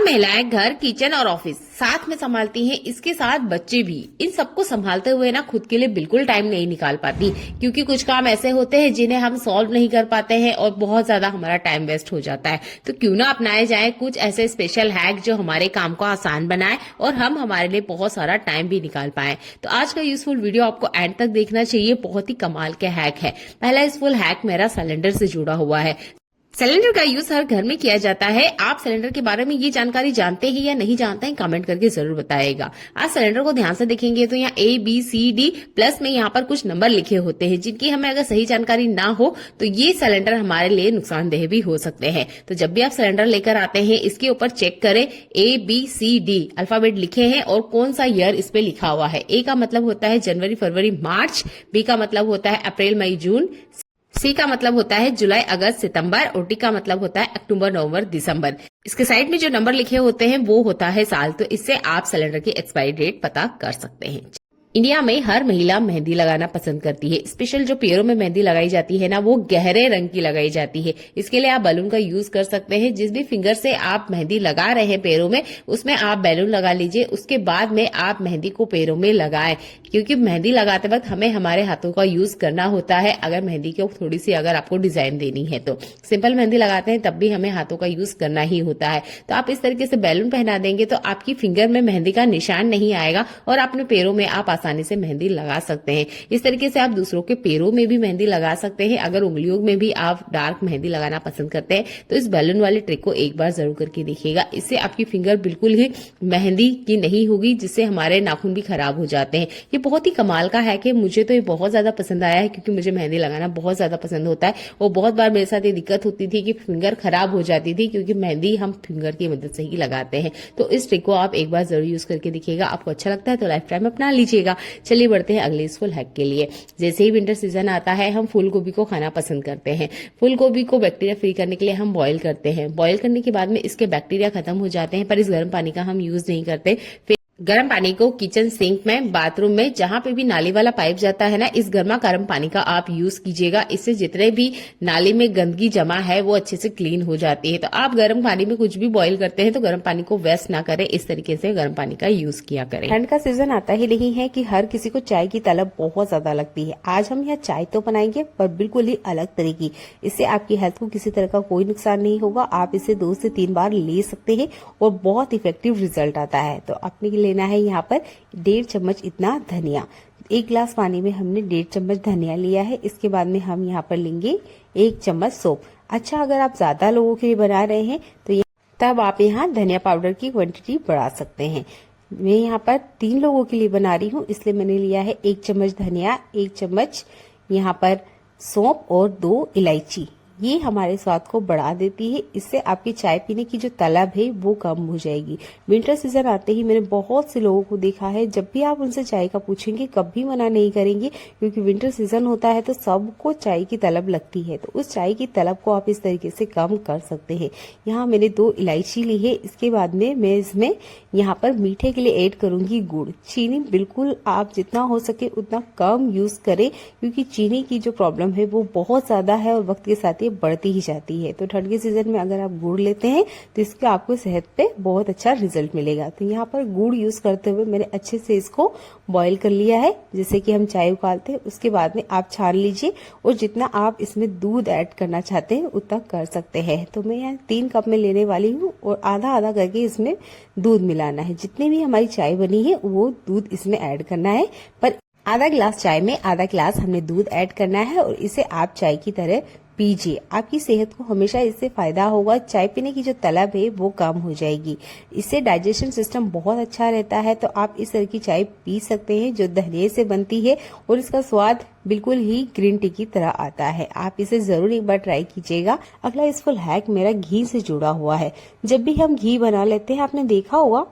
महिलाएं घर, किचन और ऑफिस साथ में संभालती हैं, इसके साथ बच्चे भी। इन सबको संभालते हुए ना खुद के लिए बिल्कुल टाइम नहीं निकाल पाती, क्योंकि कुछ काम ऐसे होते हैं जिन्हें हम सॉल्व नहीं कर पाते हैं और बहुत ज्यादा हमारा टाइम वेस्ट हो जाता है। तो क्यों ना अपनाए जाए कुछ ऐसे स्पेशल हैक जो हमारे काम को आसान बनाए और हम हमारे लिए बहुत सारा टाइम भी निकाल पाए। तो आज का यूजफुल वीडियो आपको एंड तक देखना चाहिए, बहुत ही कमाल के हैक है। पहला यूजफुल हैक मेरा सिलेंडर से जुड़ा हुआ है। सिलेंडर का यूज हर घर में किया जाता है। आप सिलेंडर के बारे में ये जानकारी जानते हैं या नहीं जानते हैं, कमेंट करके जरूर बताइएगा। आज सिलेंडर को ध्यान से देखेंगे तो यहाँ ABCD प्लस में यहाँ पर कुछ नंबर लिखे होते हैं, जिनकी हमें अगर सही जानकारी ना हो तो ये सिलेंडर हमारे लिए नुकसानदेह भी हो सकते हैं। तो जब भी आप सिलेंडर लेकर आते हैं, इसके ऊपर चेक करें ABCD अल्फाबेट लिखे हैं और कौन सा ईयर इस पे लिखा हुआ है। A का मतलब होता है जनवरी, फरवरी, मार्च। B का मतलब होता है अप्रैल, मई, जून। C का मतलब होता है जुलाई, अगस्त, सितंबर और D का मतलब होता है अक्टूबर, नवंबर, दिसंबर। इसके साइड में जो नंबर लिखे होते हैं वो होता है साल। तो इससे आप सिलेंडर की एक्सपायरी डेट पता कर सकते हैं। इंडिया में हर महिला मेहंदी लगाना पसंद करती है। स्पेशल जो पैरों में मेहंदी लगाई जाती है ना, वो गहरे रंग की लगाई जाती है। इसके लिए आप बैलून का यूज कर सकते हैं। जिस भी फिंगर से आप मेहंदी लगा रहे हैं पैरों में, उसमें आप बैलून लगा लीजिए। उसके बाद में आप मेहंदी को पैरों में लगाएं, क्योंकि मेहंदी लगाते वक्त हमें हमारे हाथों का यूज करना होता है। अगर मेहंदी को थोड़ी सी अगर आपको डिजाइन देनी है तो सिंपल मेहंदी लगाते हैं तब भी हमें हाथों का यूज करना ही होता है। तो आप इस तरीके से बैलून पहना देंगे तो आपकी फिंगर में मेहंदी का निशान नहीं आएगा और अपने पैरों में आप आसानी से मेहंदी लगा सकते हैं। इस तरीके से आप दूसरों के पैरों में भी मेहंदी लगा सकते हैं। अगर उंगलियों में भी आप डार्क मेहंदी लगाना पसंद करते हैं तो इस बैलून वाले ट्रिक को एक बार जरूर करके देखिएगा। इससे आपकी फिंगर बिल्कुल ही मेहंदी की नहीं होगी, जिससे हमारे नाखून भी खराब हो जाते हैं। ये बहुत ही कमाल का हैक है। मुझे तो ये बहुत ज्यादा पसंद आया है, क्योंकि मुझे मेहंदी लगाना बहुत ज्यादा पसंद होता है और बहुत बार मेरे साथ ये दिक्कत होती थी कि फिंगर खराब हो जाती थी, क्योंकि मेहंदी हम फिंगर की मदद से ही लगाते हैं। तो इस ट्रिक को आप एक बार जरूर यूज करके देखिएगा। आपको अच्छा लगता है तो लाइफ टाइम अपना लीजिएगा। चलिए बढ़ते हैं अगले यूजफुल हैक के लिए। जैसे ही विंटर सीजन आता है, हम फूल गोभी को खाना पसंद करते हैं। फूल गोभी को बैक्टीरिया फ्री करने के लिए हम बॉईल करते हैं। बॉईल करने के बाद में इसके बैक्टीरिया खत्म हो जाते हैं, पर इस गर्म पानी का हम यूज नहीं करते। गर्म पानी को किचन सिंक में, बाथरूम में, जहां पे भी नाली वाला पाइप जाता है ना, इस गर्मा गर्म पानी का आप यूज कीजिएगा। इससे जितने भी नाली में गंदगी जमा है वो अच्छे से क्लीन हो जाती है। तो आप गर्म पानी में कुछ भी बॉईल करते हैं तो गर्म पानी को वेस्ट ना करें, इस तरीके से गर्म पानी का यूज किया करें। ठंड का सीजन आता ही नहीं है कि हर किसी को चाय की तलब बहुत ज्यादा लगती है। आज हम यहाँ चाय तो बनाएंगे, पर बिल्कुल ही अलग तरह की। इससे आपकी हेल्थ को किसी तरह का कोई नुकसान नहीं होगा। आप इसे 2 से 3 बार ले सकते हैं और बहुत इफेक्टिव रिजल्ट आता है। तो अपने लेना है यहाँ पर 1.5 चम्मच इतना धनिया। 1 गिलास पानी में हमने 1.5 चम्मच धनिया लिया है। इसके बाद में हम यहाँ पर लेंगे 1 चम्मच सौंफ। अच्छा, अगर आप ज्यादा लोगों के लिए बना रहे हैं तो तब आप यहाँ धनिया पाउडर की क्वांटिटी बढ़ा सकते हैं। मैं यहाँ पर 3 लोगों के लिए बना रही हूँ, इसलिए मैंने लिया है 1 चम्मच धनिया, 1 चम्मच यहाँ पर सौंफ और 2 इलायची। ये हमारे स्वाद को बढ़ा देती है। इससे आपकी चाय पीने की जो तलब है वो कम हो जाएगी। विंटर सीजन आते ही मैंने बहुत से लोगों को देखा है, जब भी आप उनसे चाय का पूछेंगे कभी मना नहीं करेंगे, क्योंकि विंटर सीजन होता है तो सबको चाय की तलब लगती है। तो उस चाय की तलब को आप इस तरीके से कम कर सकते हैं। यहाँ मैंने 2 इलायची ली है। इसके बाद में मैं इसमें यहाँ पर मीठे के लिए ऐड करूंगी गुड़। चीनी बिल्कुल आप जितना हो सके उतना कम यूज करें, क्योंकि चीनी की जो प्रॉब्लम है वो बहुत ज्यादा है और वक्त के साथ बढ़ती ही जाती है। तो ठंड के सीजन में अगर आप गुड़ लेते हैं तो इसके आपको सेहत पे बहुत अच्छा रिजल्ट मिलेगा। तो यहाँ पर गुड़ यूज करते हुए मैंने अच्छे से इसको बॉईल कर लिया है, जैसे कि हम चाय उबालते हैं। उसके बाद में आप छान लीजिए और जितना आप इसमें दूध ऐड करना चाहते हैं उतना कर सकते हैं। तो मैं यहाँ 3 कप में लेने वाली हूँ और आधा आधा करके इसमें दूध मिलाना है। जितनी भी हमारी चाय बनी है वो दूध इसमें ऐड करना है, पर आधा गिलास चाय में आधा गिलास हमने दूध ऐड करना है और इसे आप चाय की तरह पीजिए। आपकी सेहत को हमेशा इससे फायदा होगा। चाय पीने की जो तलब है वो कम हो जाएगी। इससे डाइजेशन सिस्टम बहुत अच्छा रहता है। तो आप इस तरह की चाय पी सकते हैं जो धनिये से बनती है और इसका स्वाद बिल्कुल ही ग्रीन टी की तरह आता है। आप इसे जरूर एक बार ट्राई कीजिएगा। अगला यूजफुल हैक मेरा घी से जुड़ा हुआ है। जब भी हम घी बना लेते हैं, आपने देखा होगा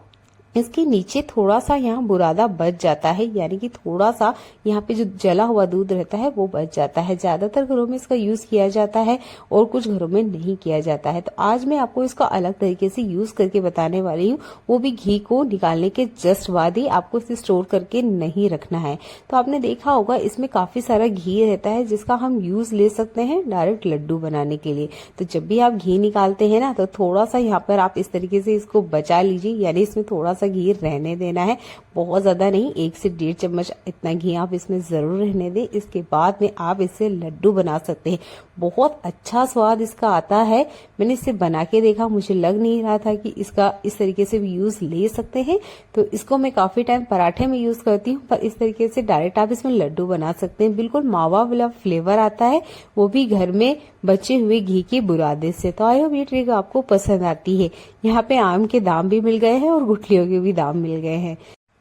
इसके नीचे थोड़ा सा यहाँ बुरादा बच जाता है, यानी कि थोड़ा सा यहाँ पे जो जला हुआ दूध रहता है वो बच जाता है। ज्यादातर घरों में इसका यूज किया जाता है और कुछ घरों में नहीं किया जाता है। तो आज मैं आपको इसका अलग तरीके से यूज करके बताने वाली हूँ, वो भी घी को निकालने के जस्ट बाद ही। आपको इसे स्टोर करके नहीं रखना है। तो आपने देखा होगा इसमें काफी सारा घी रहता है जिसका हम यूज ले सकते हैं डायरेक्ट लड्डू बनाने के लिए। तो जब भी आप घी निकालते हैं ना, तो थोड़ा सा यहाँ पर आप इस तरीके से इसको बचा लीजिए, यानी इसमें थोड़ा सा घी रहने देना है, बहुत ज्यादा नहीं। 1 से 1.5 चम्मच इतना घी आप इसमें जरूर रहने दें। इसके बाद में आप इससे लड्डू बना सकते हैं। बहुत अच्छा स्वाद इसका आता है। मैंने इसे बना के देखा, मुझे लग नहीं रहा था कि इसका इस तरीके से भी यूज ले सकते हैं। तो इसको मैं काफी टाइम पराठे में यूज करती हूँ, पर इस तरीके से डायरेक्ट आप इसमें लड्डू बना सकते हैं। बिल्कुल मावा वाला फ्लेवर आता है, वो भी घर में बचे हुए घी के बुरादे से। तो आई होप ये ट्रिक आपको पसंद आती है। यहाँ पे आम के दाम भी मिल गए हैं और गुठलियों के भी दाम मिल गए हैं।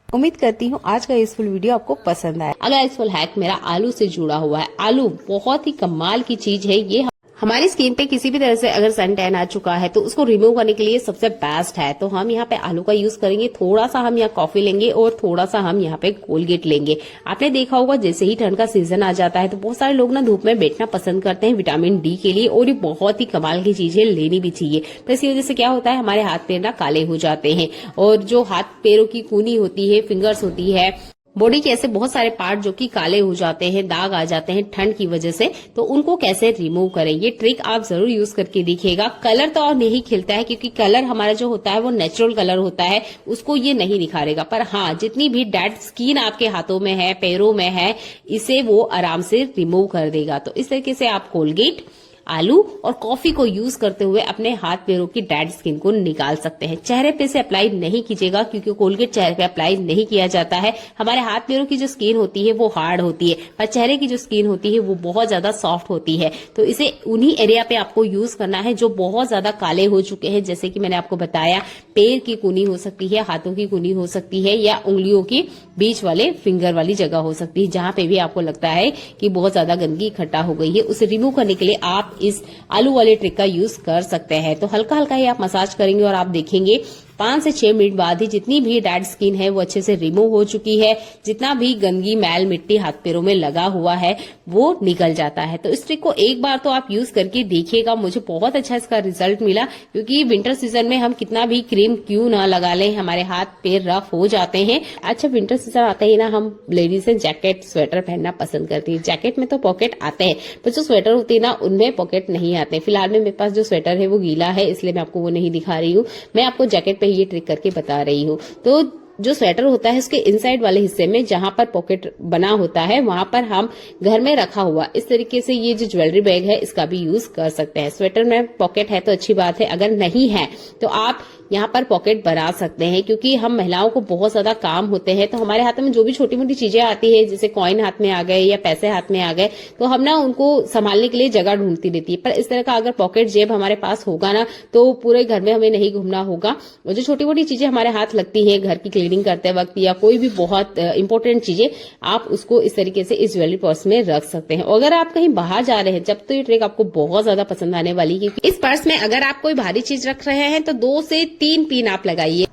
उम्मीद करती हूँ आज का यूजफुल वीडियो आपको पसंद आया। अगला यूजफुल हैक मेरा आलू से जुड़ा हुआ है। आलू बहुत ही कमाल की चीज है। ये हमारी स्किन पे किसी भी तरह से अगर सन टैन आ चुका है तो उसको रिमूव करने के लिए सबसे बेस्ट है। तो हम यहाँ पे आलू का यूज करेंगे। थोड़ा सा हम यहाँ कॉफी लेंगे और थोड़ा सा हम यहाँ पे कोलगेट लेंगे। आपने देखा होगा जैसे ही ठंड का सीजन आ जाता है तो बहुत सारे लोग ना धूप में बैठना पसंद करते हैं विटामिन डी के लिए, और ये बहुत ही कमाल की चीज है, लेनी भी चाहिए। तो इसी वजह से क्या होता है, हमारे हाथ पैर ना काले हो जाते हैं, और जो हाथ पैरों की कूनी होती है, फिंगर्स होती है, बॉडी के ऐसे बहुत सारे पार्ट जो कि काले हो जाते हैं, दाग आ जाते हैं ठंड की वजह से, तो उनको कैसे रिमूव करें, ये ट्रिक आप जरूर यूज करके देखिएगा। कलर तो और नहीं खिलता है, क्योंकि कलर हमारा जो होता है वो नेचुरल कलर होता है, उसको ये नहीं निखारेगा। पर हाँ, जितनी भी डेड स्किन आपके हाथों में है, पैरों में है, इसे वो आराम से रिमूव कर देगा। तो इस तरीके से आप कोलगेट, आलू और कॉफी को यूज करते हुए अपने हाथ पैरों की डेड स्किन को निकाल सकते हैं। चेहरे पे से अप्लाई नहीं कीजिएगा, क्योंकि कोलगेट चेहरे पे अप्लाई नहीं किया जाता है। हमारे हाथ पैरों की जो स्किन होती है वो हार्ड होती है, पर चेहरे की जो स्किन होती है वो बहुत ज्यादा सॉफ्ट होती है। तो इसे उन्हीं एरिया पे आपको यूज करना है जो बहुत ज्यादा काले हो चुके हैं। जैसे कि मैंने आपको बताया, पैर की कूनी हो सकती है, हाथों की कूनी हो सकती है, या उंगलियों की बीच वाले फिंगर वाली जगह हो सकती है, जहां पे भी आपको लगता है कि बहुत ज्यादा गंदगी इकट्ठा हो गई है। उसे रिमूव करने के लिए आप इस आलू वाले ट्रिक का यूज कर सकते हैं। तो हल्का हल्का ही आप मसाज करेंगे और आप देखेंगे 5 से 6 मिनट बाद ही जितनी भी डेड स्किन है वो अच्छे से रिमूव हो चुकी है। जितना भी गंदगी, मैल, मिट्टी हाथ पैरों में लगा हुआ है वो निकल जाता है। तो इस ट्रिक को एक बार तो आप यूज करके देखिएगा। मुझे बहुत अच्छा इसका रिजल्ट मिला, क्योंकि विंटर सीजन में हम कितना भी क्रीम क्यों ना लगा लें, हमारे हाथ पैर रफ हो जाते हैं। अच्छा, विंटर सीजन आता ही ना, हम लेडीज जैकेट, स्वेटर पहनना पसंद करती है। जैकेट में तो पॉकेट आते हैं, पर जो स्वेटर होती है ना, उनमें पॉकेट नहीं आते। फिलहाल में मेरे पास जो स्वेटर है वो गीला है, इसलिए मैं आपको वो नहीं दिखा रही हूँ। मैं आपको जैकेट पे ये ट्रिक करके बता रही हूँ। तो जो स्वेटर होता है उसके इनसाइड वाले हिस्से में जहां पर पॉकेट बना होता है, वहां पर हम घर में रखा हुआ इस तरीके से ये जो ज्वेलरी बैग है इसका भी यूज कर सकते हैं। स्वेटर में पॉकेट है तो अच्छी बात है, अगर नहीं है तो आप यहाँ पर पॉकेट बना सकते हैं, क्योंकि हम महिलाओं को बहुत ज्यादा काम होते हैं। तो हमारे हाथ में जो भी छोटी मोटी चीजें आती है, जैसे कॉइन हाथ में आ गए या पैसे हाथ में आ गए, तो हम ना उनको संभालने के लिए जगह ढूंढती रहती है। पर इस तरह का अगर पॉकेट जेब हमारे पास होगा ना, तो पूरे घर में हमें नहीं घूमना होगा। और जो छोटी मोटी चीजें हमारे हाथ लगती है घर की क्लीनिंग करते वक्त, या कोई भी बहुत इंपॉर्टेंट चीजें, आप उसको इस तरीके से इस ज्वेलरी पर्स में रख सकते हैं। और अगर आप कहीं बाहर जा रहे हैं जब, तो ये ट्रिक आपको बहुत ज्यादा पसंद आने वाली है, क्योंकि इस पर्स में अगर आप कोई भारी चीज रख रहे हैं तो 2 से 3 पिन आप लगाइए।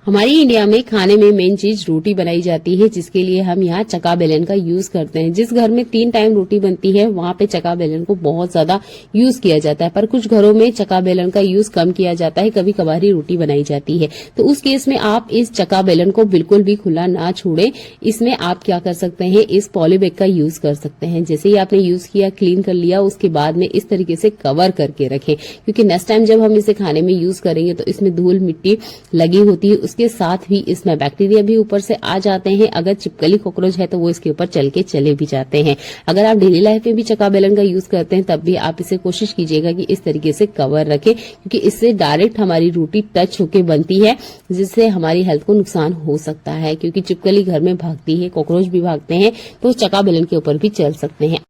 हमारी इंडिया में खाने में मेन चीज रोटी बनाई जाती है, जिसके लिए हम यहाँ चक्का बेलन का यूज करते हैं। जिस घर में 3 टाइम रोटी बनती है वहां पे चक्का बेलन को बहुत ज्यादा यूज किया जाता है, पर कुछ घरों में चक्का बेलन का यूज कम किया जाता है, कभी कभार रोटी बनाई जाती है। तो उस केस में आप इस चक्का बेलन को बिल्कुल भी खुला ना छोड़े। इसमें आप क्या कर सकते हैं, इस पॉली बैग का यूज कर सकते हैं। जैसे ही आपने यूज किया, क्लीन कर लिया, उसके बाद में इस तरीके से कवर करके रखें, क्योंकि नेक्स्ट टाइम जब हम इसे खाने में यूज करेंगे तो इसमें धूल मिट्टी लगी होती है, उसके साथ भी इसमें बैक्टीरिया भी ऊपर से आ जाते हैं। अगर चिपकली कॉकरोच है तो वो इसके ऊपर चल के चले भी जाते हैं। अगर आप डेली लाइफ में भी चक्का बेलन का यूज करते हैं तब भी आप इसे कोशिश कीजिएगा कि इस तरीके से कवर रखें, क्योंकि इससे डायरेक्ट हमारी रोटी टच होके बनती है, जिससे हमारी हेल्थ को नुकसान हो सकता है। क्योंकि चिपकली घर में भागती है, कॉकरोच भी भागते हैं, तो चक्का बेलन के ऊपर भी चल सकते हैं।